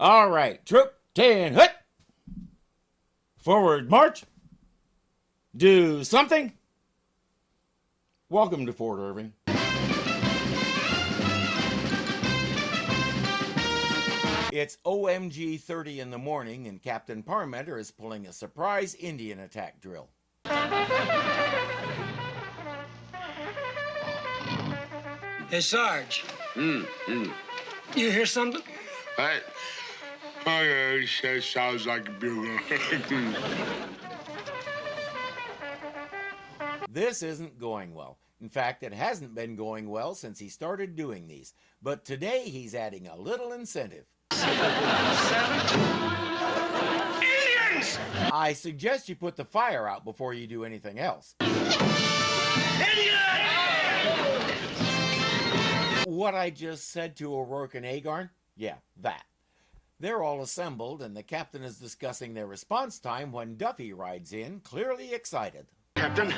All right, troop 10, hut! Forward march! Do something! Welcome to Fort Irving. It's OMG 30 in the morning and Captain Parmenter is pulling a surprise Indian attack drill. Hey, Sarge. You hear something? What? Oh, yeah, it sounds like a bugle. This isn't going well. In fact, it hasn't been going well since he started doing these. But today he's adding a little incentive. 7. Indians! I suggest you put the fire out before you do anything else. Indians! What I just said to O'Rourke and Agarn? Yeah, that. They're all assembled and the captain is discussing their response time when Duffy rides in, clearly excited. Captain,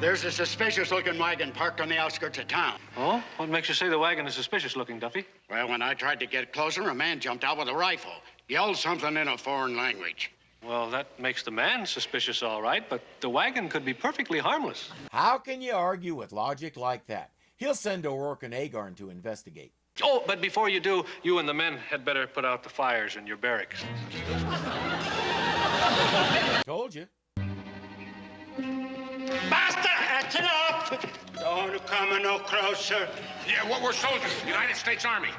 there's a suspicious-looking wagon parked on the outskirts of town. Oh? What makes you say the wagon is suspicious-looking, Duffy? Well, when I tried to get closer, a man jumped out with a rifle. Yelled something in a foreign language. Well, that makes the man suspicious, all right, but the wagon could be perfectly harmless. How can you argue with logic like that? He'll send O'Rourke and Agarn to investigate. Oh, but before you do, you and the men had better put out the fires in your barracks. Told you. Basta! That's enough! Don't come no closer. Yeah, we're soldiers, United States Army.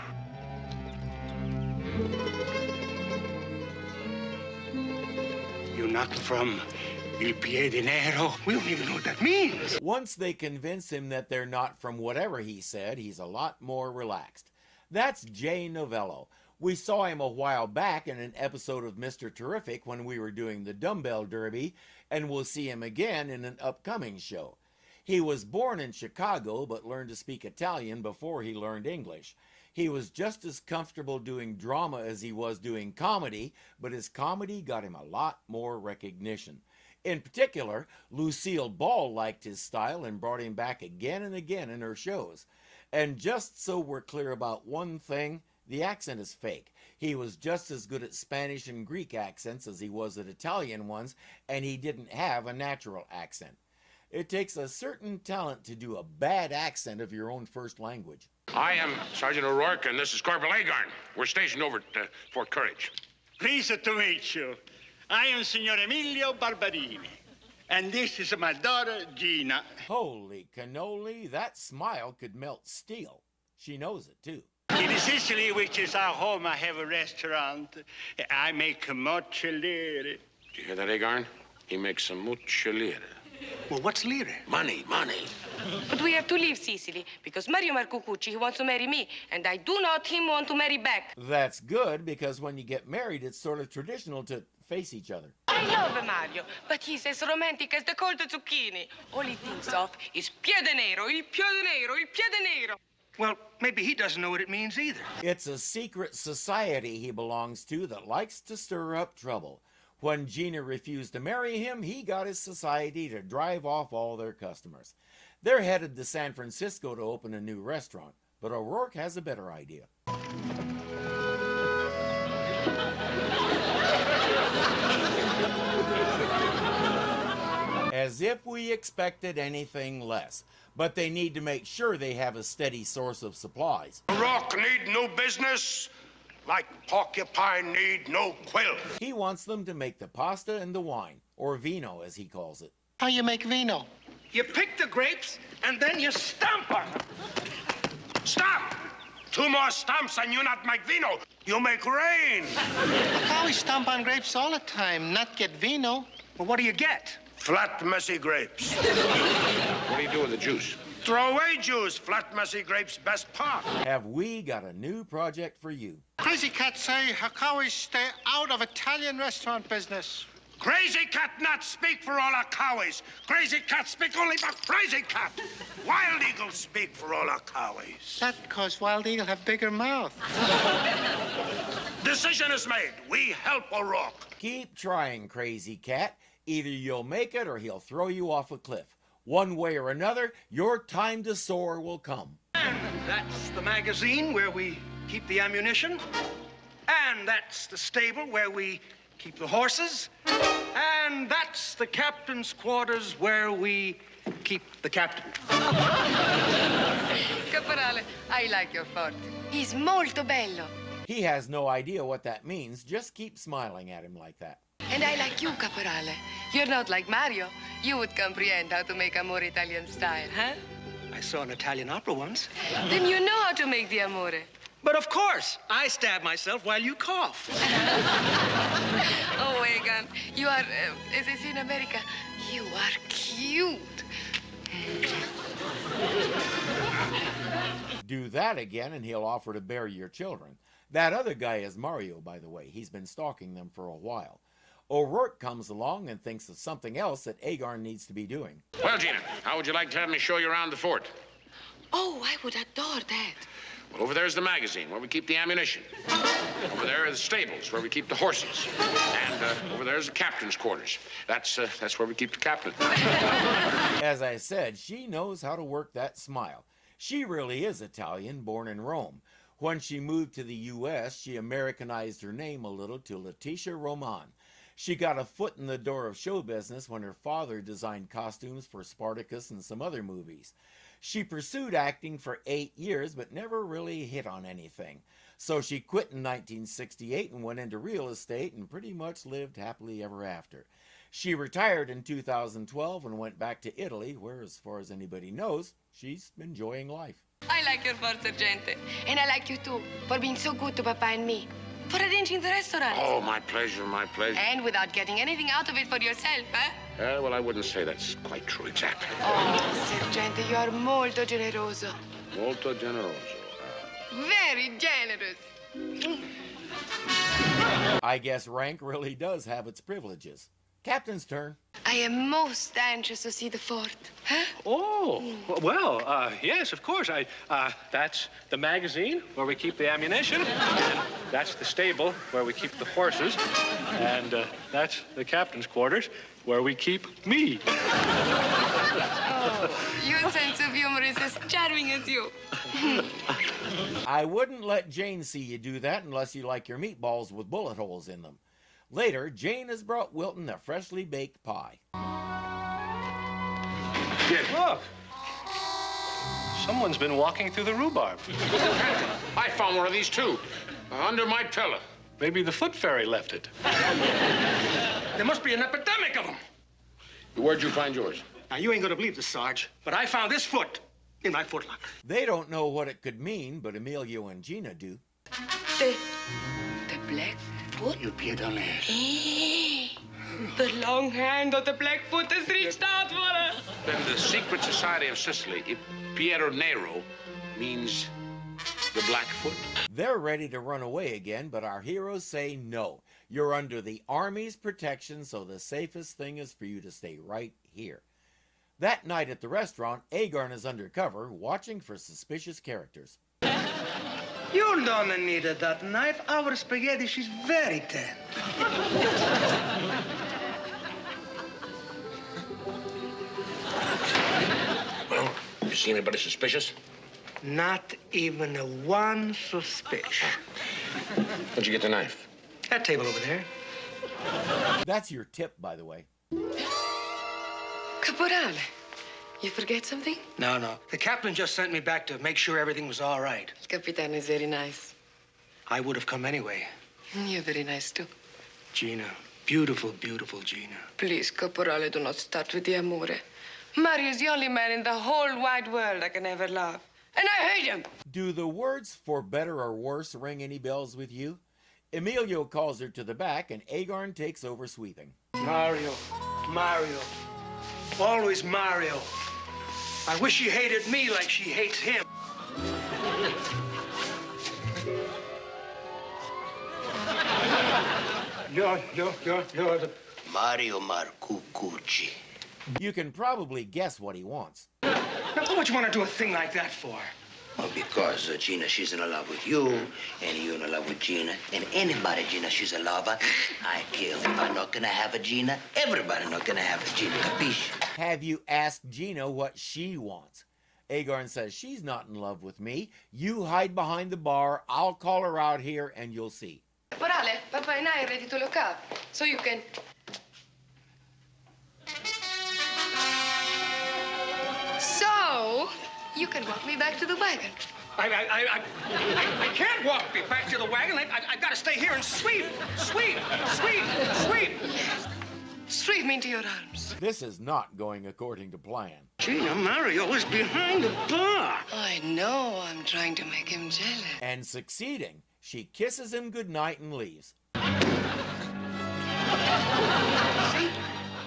You're not from Il Pie de Nero? We don't even know what that means. Once they convince him that they're not from whatever he said, he's a lot more relaxed. That's Jay Novello. We saw him a while back in an episode of Mr. Terrific when we were doing the dumbbell derby, and we'll see him again in an upcoming show. He was born in Chicago but learned to speak Italian before he learned English. He was just as comfortable doing drama as he was doing comedy, but his comedy got him a lot more recognition. In particular, Lucille Ball liked his style and brought him back again and again in her shows. And just so we're clear about one thing, the accent is fake. He was just as good at Spanish and Greek accents as he was at Italian ones, and he didn't have a natural accent. It takes a certain talent to do a bad accent of your own first language. I am Sergeant O'Rourke, and this is Corporal Agarn. We're stationed over at Fort Courage. Pleased to meet you. I am Signor Emilio Barberini. And this is my daughter, Gina. Holy cannoli, that smile could melt steel. She knows it, too. In Sicily, which is our home, I have a restaurant. I make much lire. Did you hear that, Agarn? He makes some mucha lire. Well, what's lire? Money. But we have to leave Sicily because Mario Marcucci, he wants to marry me, and I do not him want to marry back. That's good, because when you get married, it's sort of traditional to face each other. I love Mario, but he's as romantic as the cold zucchini. All he thinks of is piede nero, il piede nero, il piede nero. Well, maybe he doesn't know what it means either. It's a secret society he belongs to that likes to stir up trouble. When Gina refused to marry him, he got his society to drive off all their customers. They're headed to San Francisco to open a new restaurant, but O'Rourke has a better idea. As if we expected anything less. But they need to make sure they have a steady source of supplies. O'Rourke need new business, like porcupine need no quill. He wants them to make the pasta and the wine, or vino as he calls it. How you make vino? You pick the grapes, and then you stomp on them. Stop! 2 more stomps and you not make vino. You make rain. How we stomp on grapes all the time, not get vino. Well, what do you get? Flat, messy grapes. What do you do with the juice? Throw away juice. Flat, messy grapes, best part. Have we got a new project for you? Crazy Cat say how can we stay out of Italian restaurant business? Crazy Cat not speak for all our cowies. Crazy Cat speak only for Crazy Cat. Wild Eagle speak for all our cowies. That because Wild Eagle have bigger mouth. Decision is made. We help O'Rourke. Keep trying, Crazy Cat. Either you'll make it or he'll throw you off a cliff. One way or another, your time to soar will come. And that's the magazine where we keep the ammunition. And that's the stable where we keep the horses. And that's the captain's quarters where we keep the captain. Caporale, I like your forte. He's molto bello. He has no idea what that means. Just keep smiling at him like that. And I like you, Caporale. You're not like Mario. You would comprehend how to make amore Italian style, huh? I saw an Italian opera once. Then you know how to make the amore. But of course, I stab myself while you cough. Oh, Egan, you are, as they say in America, you are cute. Do that again and he'll offer to bury your children. That other guy is Mario, by the way. He's been stalking them for a while. O'Rourke comes along and thinks of something else that Agarn needs to be doing. Well, Gina, how would you like to have me show you around the fort? Oh, I would adore that. Well, over there's the magazine where we keep the ammunition. Over there are the stables where we keep the horses. And over there's the captain's quarters. That's where we keep the captain. As I said, she knows how to work that smile. She really is Italian, born in Rome. When she moved to the U.S., she Americanized her name a little to Letitia Roman. She got a foot in the door of show business when her father designed costumes for Spartacus and some other movies. She pursued acting for 8 years, but never really hit on anything. So she quit in 1968 and went into real estate and pretty much lived happily ever after. She retired in 2012 and went back to Italy, where, as far as anybody knows, she's enjoying life. I like your forte, Sergente. And I like you too, for being so good to Papa and me. For arranging the restaurant. Oh, my pleasure, my pleasure. And without getting anything out of it for yourself, eh? Well, I wouldn't say that's quite true exactly. Oh, Sergente, you are molto generoso. Molto generoso. Very generous. I guess rank really does have its privileges. Captain's turn. I am most anxious to see the fort. Huh? Oh, well, yes, of course. That's the magazine where we keep the ammunition. And that's the stable where we keep the horses. And that's the captain's quarters where we keep me. Oh, your sense of humor is as charming as you. I wouldn't let Jane see you do that unless you like your meatballs with bullet holes in them. Later, Jane has brought Wilton a freshly baked pie. Look. Someone's been walking through the rhubarb. I found one of these, too, under my pillow. Maybe the foot fairy left it. There must be an epidemic of them. Where'd you find yours? Now, you ain't gonna believe this, Sarge, but I found this foot in my footlocker. They don't know what it could mean, but Emilio and Gina do. The black foot? You piedonese. The long hand of the Blackfoot has reached out for us. Then the secret society of Sicily, Piero Nero, means the Blackfoot. They're ready to run away again, but our heroes say no. You're under the Army's protection, so the safest thing is for you to stay right here. That night at the restaurant, Agarn is undercover, watching for suspicious characters. You don't need that knife. Our spaghetti, she's very tender. Well, you see anybody suspicious? Not even a one suspicion. Where'd you get the knife? That table over there. That's your tip, by the way. Caporale, you forget something? No. The captain just sent me back to make sure everything was all right. Capitan is very nice. I would have come anyway. You're very nice, too. Gina. Beautiful, beautiful Gina. Please, Caporale, do not start with the amore. Mario is the only man in the whole wide world I can ever love. And I hate him. Do the words "for better or worse" ring any bells with you? Emilio calls her to the back, and Agarn takes over sweeping. Mario. Always Mario. I wish she hated me like she hates him. You're the... Mario Marcucci. You can probably guess what he wants. Now, what would you want to do a thing like that for? Well, because Gina, she's in love with you, and you in love with Gina, and anybody, Gina, she's a lover, I kill. If I'm not gonna have a Gina, everybody not gonna have a Gina, capisce? Have you asked Gina what she wants? Agarn says she's not in love with me. You hide behind the bar. I'll call her out here, and you'll see. male. Papa and I are ready to look up. So you can... So, you can walk me back to the wagon. I can't walk me back to the wagon. I've got to stay here and sweep. Sweep me into your arms. This is not going according to plan. Gina, Mario is behind the bar. I know. I'm trying to make him jealous. And succeeding, she kisses him goodnight and leaves. See?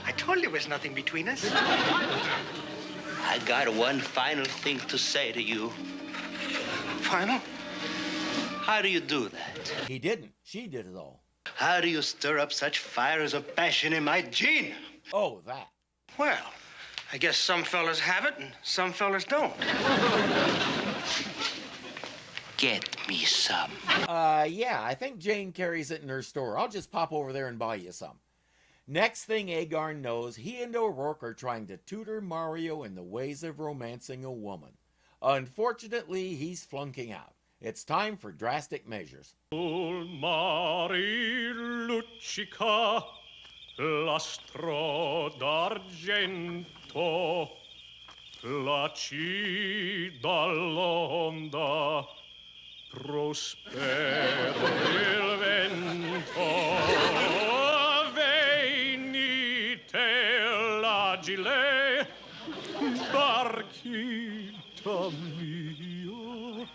I told you there was nothing between us. I got one final thing to say to you. Final? How do you do that? He didn't. She did it all. How do you stir up such fires of passion in my Gina? Oh, that. Well, I guess some fellas have it and some fellas don't. Get me some. Yeah, I think Jane carries it in her store. I'll just pop over there and buy you some. Next thing Agarn knows, he and O'Rourke are trying to tutor Mario in the ways of romancing a woman. Unfortunately, he's flunking out. It's time for drastic measures. Mari luccica, l'astro d'argento, placida l'onda, prospero il vento, venite l'agile, barchita mia,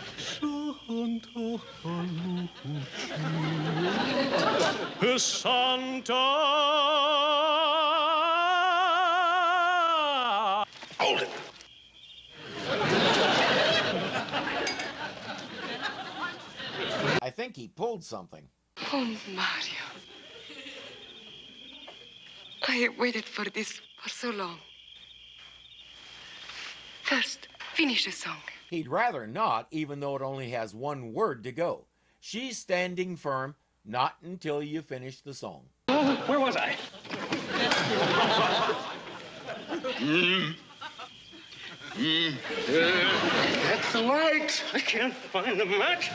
Santa Lucia, Santa. Hold it. I think he pulled something. Oh, Mario. I have waited for this for so long. First, finish the song. He'd rather not, even though it only has one word to go. She's standing firm, not until you finish the song. Where was I? That's the light. I can't find the match.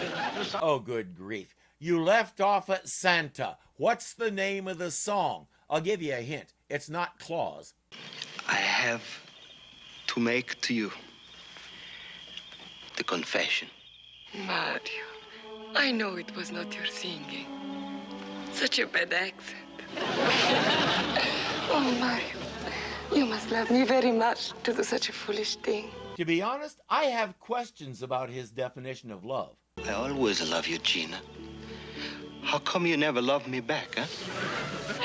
Oh, good grief. You left off at Santa. What's the name of the song? I'll give you a hint. It's not Claus. I have to make to you the confession. Mario, I know it was not your singing. Such a bad accent. Oh, Mario, you must love me very much to do such a foolish thing. To be honest, I have questions about his definition of love. I always love you, Gina. How come you never loved me back, huh?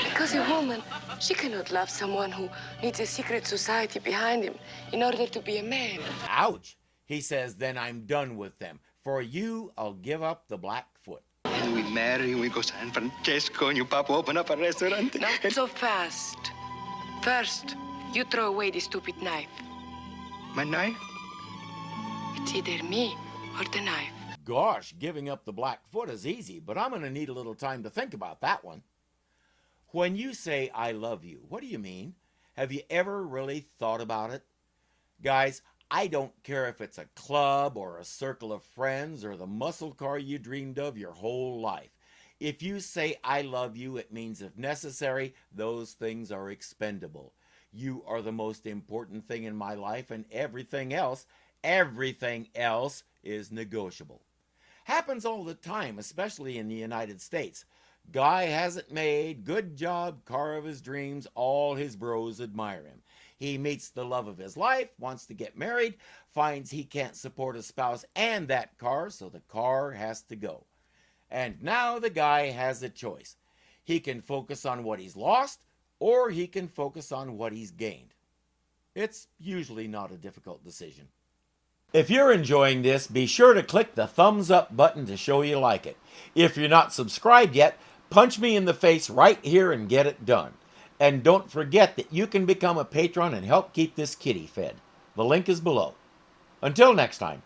Because a woman, she cannot love someone who needs a secret society behind him in order to be a man. Ouch! He says, then I'm done with them. For you, I'll give up the Blackfoot. And we marry, we go San Francesco, and you papa open up a restaurant. Not so fast. First, you throw away the stupid knife. My knife? It's either me or the knife. Gosh, giving up the Blackfoot is easy, but I'm going to need a little time to think about that one. When you say I love you, what do you mean? Have you ever really thought about it? Guys, I don't care if it's a club or a circle of friends or the muscle car you dreamed of your whole life. If you say I love you, it means if necessary, those things are expendable. You are the most important thing in my life, and everything else is negotiable. Happens all the time, especially in the United States. Guy has it made, good job, car of his dreams, all his bros admire him. He meets the love of his life, wants to get married, finds he can't support a spouse and that car, so the car has to go. And now the guy has a choice. He can focus on what he's lost, or he can focus on what he's gained. It's usually not a difficult decision. If you're enjoying this, be sure to click the thumbs up button to show you like it. If you're not subscribed yet, punch me in the face right here and get it done. And don't forget that you can become a patron and help keep this kitty fed. The link is below. Until next time.